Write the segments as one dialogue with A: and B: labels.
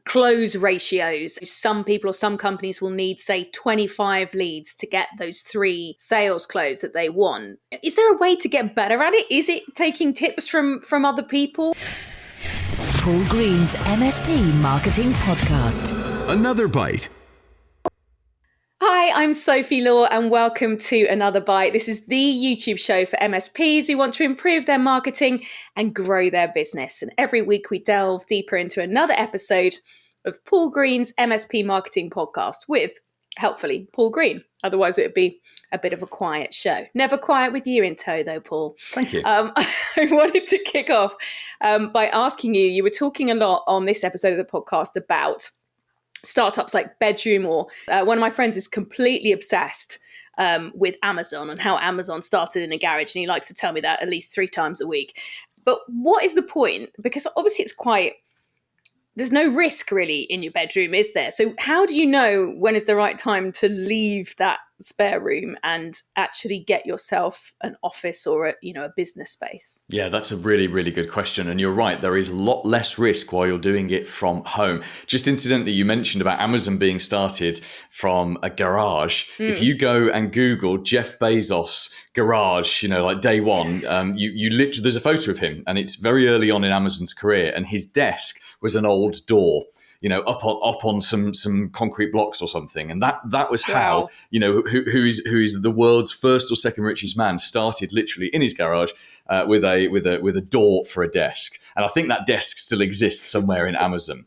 A: close ratios. Some people or some companies will need, say, 25 leads to get those 3 sales closed that they want. Is there a way to get better at it? Is it taking tips from other people?
B: Paul Green's MSP Marketing Podcast.
C: Another Byte.
A: Hi, I'm Sophie Law and welcome to Another Byte. This is the YouTube show for MSPs who want to improve their marketing and grow their business. And every week we delve deeper into another episode of Paul Green's MSP Marketing Podcast with, helpfully, Paul Green. Otherwise it would be a bit of a quiet show. Never quiet with you in tow though, Paul.
D: Thank you.
A: I wanted to kick off by asking you were talking a lot on this episode of the podcast about startups like Bedroom, or one of my friends is completely obsessed with Amazon and how Amazon started in a garage, and he likes to tell me that at least 3 times a week. But what is the point? Because obviously there's no risk really in your bedroom, is there? So how do you know when is the right time to leave that spare room and actually get yourself an office or a business space?
D: Yeah, that's a really, really good question. And you're right, there is a lot less risk while you're doing it from home. Just incidentally, you mentioned about Amazon being started from a garage. If you go and Google Jeff Bezos garage, like day one, you literally, there's a photo of him, and it's very early on in Amazon's career, and his desk was an old door, up on some concrete blocks or something. And that was how, who is the world's first or second richest man started literally in his garage with a door for a desk. And I think that desk still exists somewhere in Amazon.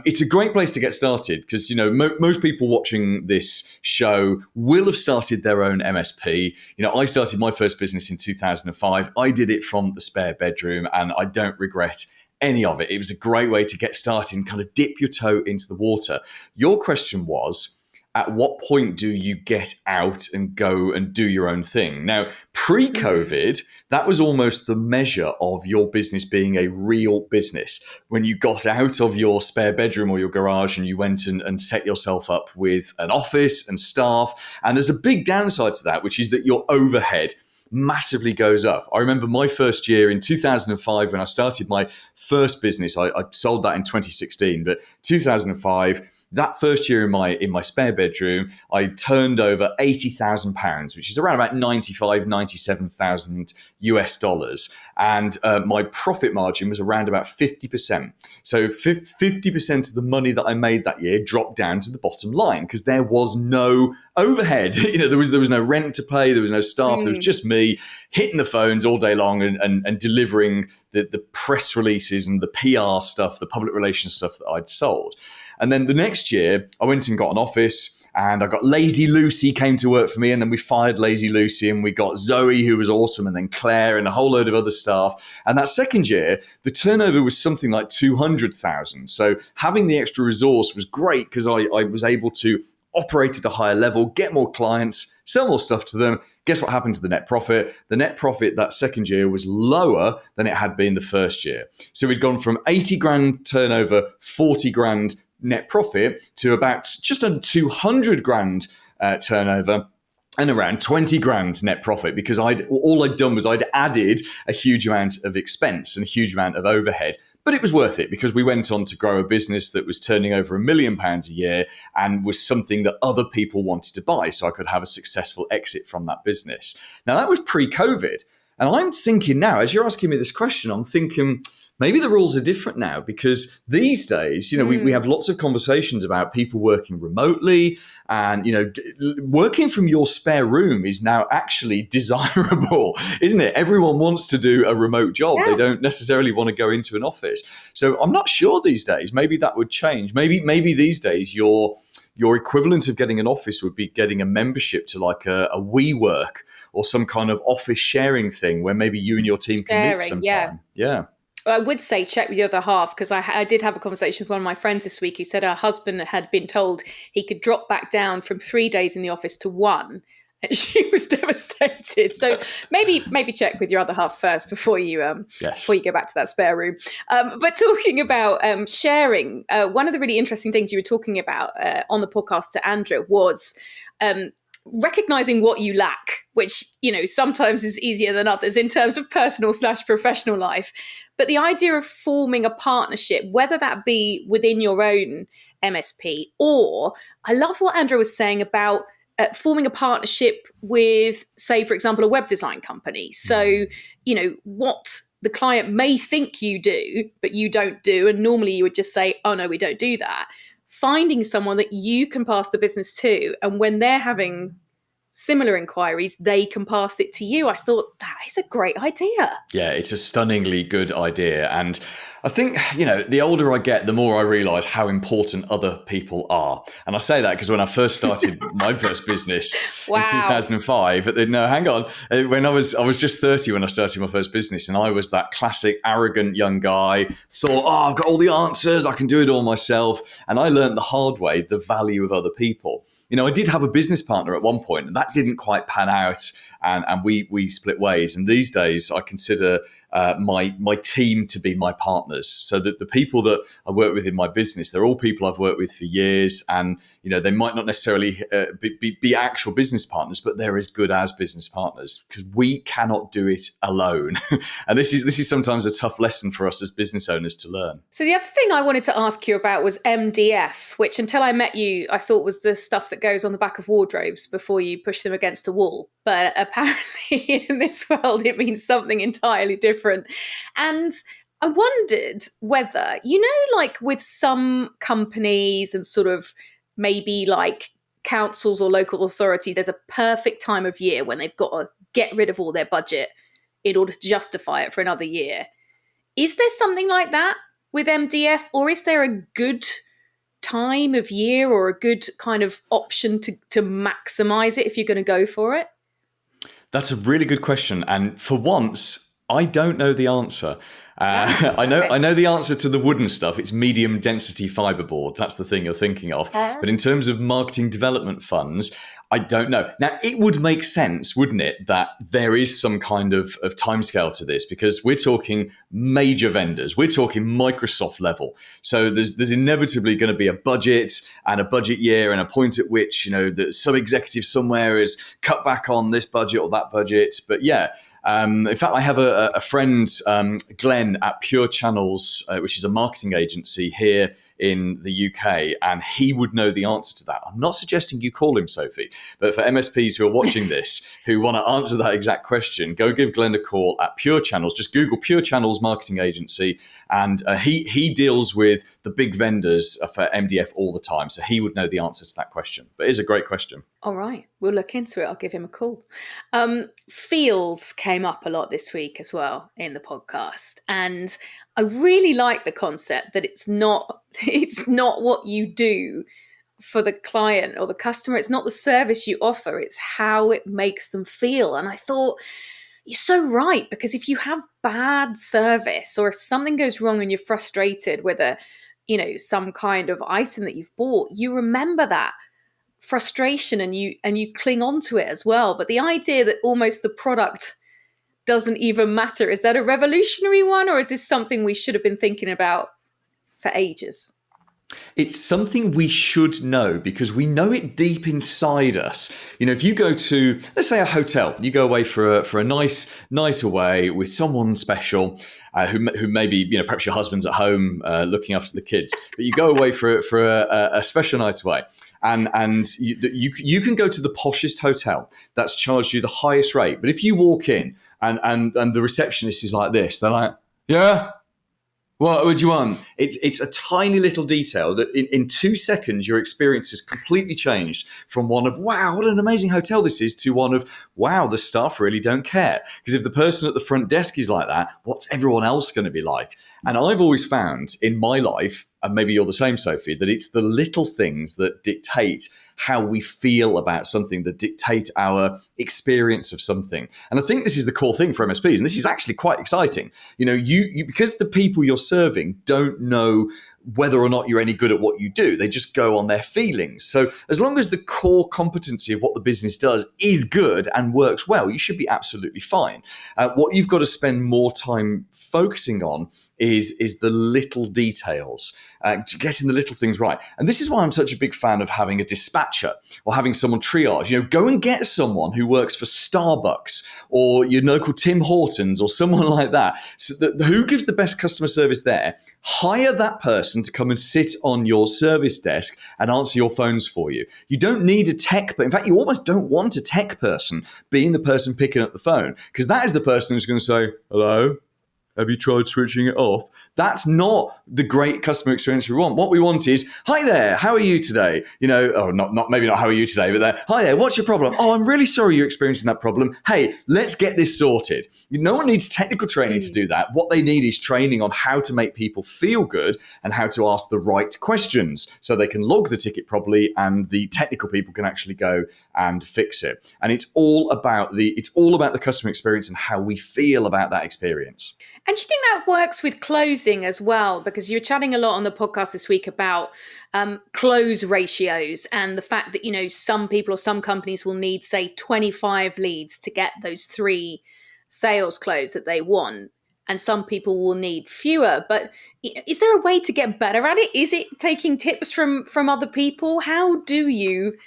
D: It's a great place to get started because, most people watching this show will have started their own MSP. I started my first business in 2005. I did it from the spare bedroom, and I don't regret any of it. It was a great way to get started and kind of dip your toe into the water. Your question was, at what point do you get out and go and do your own thing? Now, pre-COVID, that was almost the measure of your business being a real business. When you got out of your spare bedroom or your garage and you went and set yourself up with an office and staff. And there's a big downside to that, which is that your overhead massively goes up. I remember my first year in 2005 when I started my first business. I sold that in 2016, but 2005, that first year in my spare bedroom, I turned over £80,000, which is around about 97,000 US dollars. And my profit margin was around about 50%. So 50% of the money that I made that year dropped down to the bottom line because there was no overhead. There was no rent to pay. There was no staff. There was just me hitting the phones all day long and delivering the press releases and the PR stuff, the public relations stuff that I'd sold. And then the next year, I went and got an office, and I got Lazy Lucy came to work for me, and then we fired Lazy Lucy, and we got Zoe, who was awesome, and then Claire and a whole load of other staff. And that second year, the turnover was something like 200,000. So having the extra resource was great because I was able to operate at a higher level, get more clients, sell more stuff to them. Guess what happened to the net profit? The net profit that second year was lower than it had been the first year. So we'd gone from 80 grand turnover, 40 grand net profit to about just under 200 grand turnover and around 20 grand net profit because all I'd done was I'd added a huge amount of expense and a huge amount of overhead. But it was worth it because we went on to grow a business that was turning over £1 million a year and was something that other people wanted to buy, so I could have a successful exit from that business. Now, that was pre-COVID. And I'm thinking now, as you're asking me this question, I'm thinking maybe the rules are different now because these days, we have lots of conversations about people working remotely and, working from your spare room is now actually desirable, isn't it? Everyone wants to do a remote job. Yeah. They don't necessarily want to go into an office. So I'm not sure these days, maybe that would change. Maybe these days your equivalent of getting an office would be getting a membership to like a WeWork or some kind of office sharing thing where maybe you and your team can meet sometime. Yeah.
A: I would say check with the other half because I did have a conversation with one of my friends this week who said her husband had been told he could drop back down from 3 days in the office to 1. And she was devastated. So maybe check with your other half first before you go back to that spare room. But talking about sharing, one of the really interesting things you were talking about on the podcast to Andrew was recognizing what you lack, which, sometimes is easier than others in terms of personal/professional life. But the idea of forming a partnership, whether that be within your own MSP, or I love what Andrew was saying about forming a partnership with, say, for example, a web design company. So, what the client may think you do, but you don't do. And normally you would just say, oh, no, we don't do that. Finding someone that you can pass the business to. And when they're having similar inquiries, they can pass it to you. I thought that is a great idea.
D: Yeah, it's a stunningly good idea. And I think, the older I get, the more I realise how important other people are. And I say that because when I first started my first business in 2005, no, hang on. When I was just 30 when I started my first business, and I was that classic arrogant young guy, thought, I've got all the answers, I can do it all myself. And I learned the hard way the value of other people. I did have a business partner at one point, and that didn't quite pan out, and we split ways. And these days, I consider my team to be my partners. So that the people that I work with in my business, they're all people I've worked with for years, and they might not necessarily be actual business partners, but they're as good as business partners because we cannot do it alone. And this is sometimes a tough lesson for us as business owners to learn.
A: So the other thing I wanted to ask you about was MDF, which until I met you, I thought was the stuff that goes on the back of wardrobes before you push them against a wall. But apparently in this world, it means something entirely different. And I wondered whether, like with some companies and sort of maybe like councils or local authorities, there's a perfect time of year when they've got to get rid of all their budget in order to justify it for another year. Is there something like that with MDF, or is there a good time of year or a good kind of option to maximize it if you're going to go for it?
D: That's a really good question. And for once, I don't know the answer. I know the answer to the wooden stuff. It's medium density fiberboard. That's the thing you're thinking of. But in terms of marketing development funds, I don't know. Now, it would make sense, wouldn't it, that there is some kind of timescale to this, because we're talking major vendors. We're talking Microsoft level. So there's inevitably going to be a budget and a budget year and a point at which, that some executive somewhere has cut back on this budget or that budget. But yeah, in fact, I have a friend, Glenn, at Pure Channels, which is a marketing agency here in the UK, and he would know the answer to that. I'm not suggesting you call him, Sophie, but for MSPs who are watching this, who want to answer that exact question, go give Glenn a call at Pure Channels. Just Google Pure Channels marketing agency, and he deals with the big vendors for MDF all the time, so he would know the answer to that question. But it is a great question.
A: All right, we'll look into it. I'll give him a call. Feels came up a lot this week as well in the podcast, and I really like the concept that it's not what you do for the client or the customer. It's not the service you offer. It's how it makes them feel. And I thought, you're so right, because if you have bad service or if something goes wrong and you're frustrated with some kind of item that you've bought, you remember that frustration and you cling on to it as well. But the idea that almost the product doesn't even matter, is that a revolutionary one, or is this something we should have been thinking about for ages?
D: It's something we should know because we know it deep inside us. If you go to, let's say, a hotel, you go away for a nice night away with someone special, who maybe, perhaps your husband's at home looking after the kids, but you go away for a special night away, and you can go to the poshest hotel that's charged you the highest rate. But if you walk in and the receptionist is like this, they're like, yeah. What would you want? It's a tiny little detail that in 2 seconds, your experience has completely changed from one of, wow, what an amazing hotel this is, to one of, wow, the staff really don't care. Because if the person at the front desk is like that, what's everyone else going to be like? And I've always found in my life, and maybe you're the same, Sophie, that it's the little things that dictate how we feel about something, that dictate our experience of something. And I think this is the core thing for MSPs, and this is actually quite exciting. You because the people you're serving don't know whether or not you're any good at what you do. They just go on their feelings. So as long as the core competency of what the business does is good and works well, you should be absolutely fine. What you've got to spend more time focusing on is the little details. getting the little things right. And this is why I'm such a big fan of having a dispatcher or having someone triage. Go and get someone who works for Starbucks or your local Tim Hortons or someone like that. So who gives the best customer service there? Hire that person to come and sit on your service desk and answer your phones for you. You don't need a tech, but in fact, you almost don't want a tech person being the person picking up the phone, because that is the person who's going to say, hello, have you tried switching it off? That's not the great customer experience we want. What we want is, hi there, how are you today? Maybe not how are you today, but hi there, what's your problem? Oh, I'm really sorry you're experiencing that problem. Hey, let's get this sorted. No one needs technical training to do that. What they need is training on how to make people feel good and how to ask the right questions so they can log the ticket properly and the technical people can actually go and fix it. And it's all about the customer experience and how we feel about that experience.
A: And do you think that works with closing as well? Because you're chatting a lot on the podcast this week about close ratios and the fact that, some people or some companies will need, say, 25 leads to get those 3 sales close that they want. And some people will need fewer. But is there a way to get better at it? Is it taking tips from other people? How do you,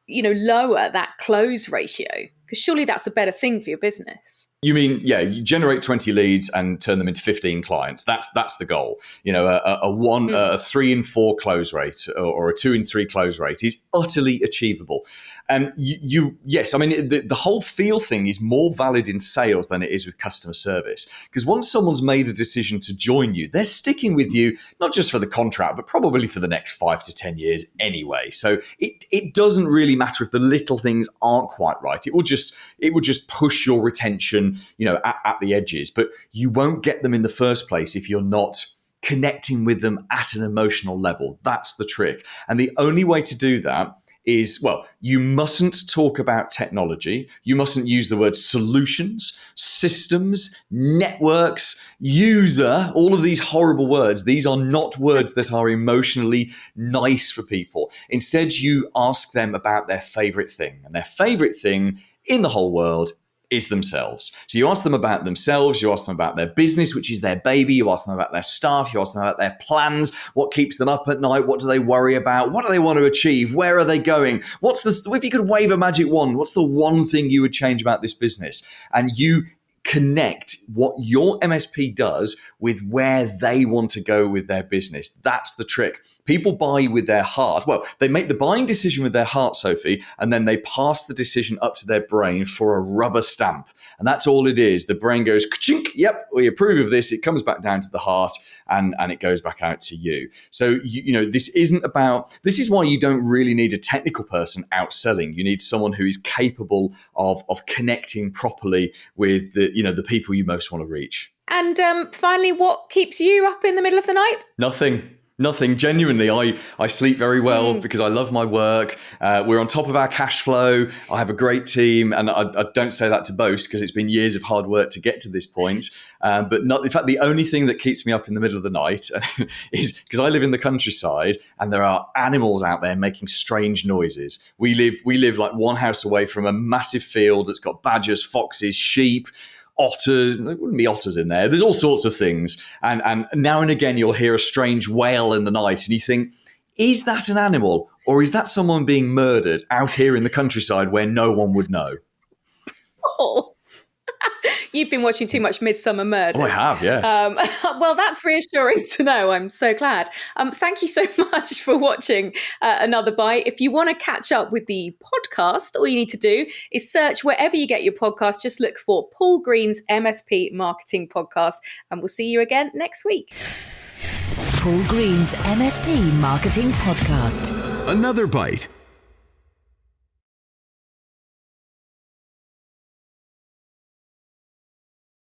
A: lower that close ratio? Because surely that's a better thing for your business.
D: You mean, you generate 20 leads and turn them into 15 clients. That's the goal. A 3 in 4 close rate or a 2 in 3 close rate is utterly achievable. And the whole feel thing is more valid in sales than it is with customer service. Because once someone's made a decision to join you, they're sticking with you, not just for the contract, but probably for the next 5 to 10 years anyway. So it doesn't really matter if the little things aren't quite right. It will just push your retention at the edges, but you won't get them in the first place if you're not connecting with them at an emotional level. That's the trick. And the only way to do that is, you mustn't talk about technology. You mustn't use the word solutions, systems, networks, user, all of these horrible words. These are not words that are emotionally nice for people. Instead, you ask them about their favorite thing, and their favorite thing in the whole world is themselves. So you ask them about themselves, you ask them about their business, which is their baby, you ask them about their staff, you ask them about their plans, what keeps them up at night, what do they worry about, what do they want to achieve, where are they going, if you could wave a magic wand, what's the one thing you would change about this business? And you connect what your MSP does with where they want to go with their business. That's the trick. People buy with their heart. Well, they make the buying decision with their heart, Sophie, and then they pass the decision up to their brain for a rubber stamp. And that's all it is. The brain goes, ka-chink, yep, we approve of this. It comes back down to the heart and it goes back out to you. So, this is why you don't really need a technical person out selling. You need someone who is capable of connecting properly with the people you most want to reach.
A: And finally, what keeps you up in the middle of the night?
D: Nothing. Genuinely, I sleep very well because I love my work. We're on top of our cash flow. I have a great team. And I don't say that to boast because it's been years of hard work to get to this point. In fact, the only thing that keeps me up in the middle of the night is because I live in the countryside and there are animals out there making strange noises. We live like one house away from a massive field that's got badgers, foxes, sheep, otters. There wouldn't be otters in there. There's all sorts of things. And now and again, you'll hear a strange wail in the night and you think, is that an animal or is that someone being murdered out here in the countryside where no one would know?
A: Oh, you've been watching too much Midsummer Murders.
D: Oh, I have, yes.
A: Well, that's reassuring to know. I'm so glad. Thank you so much for watching Another Byte. If you want to catch up with the podcast, all you need to do is search wherever you get your podcast. Just look for Paul Green's MSP Marketing Podcast, and we'll see you again next week.
B: Paul Green's MSP Marketing Podcast.
C: Another Byte.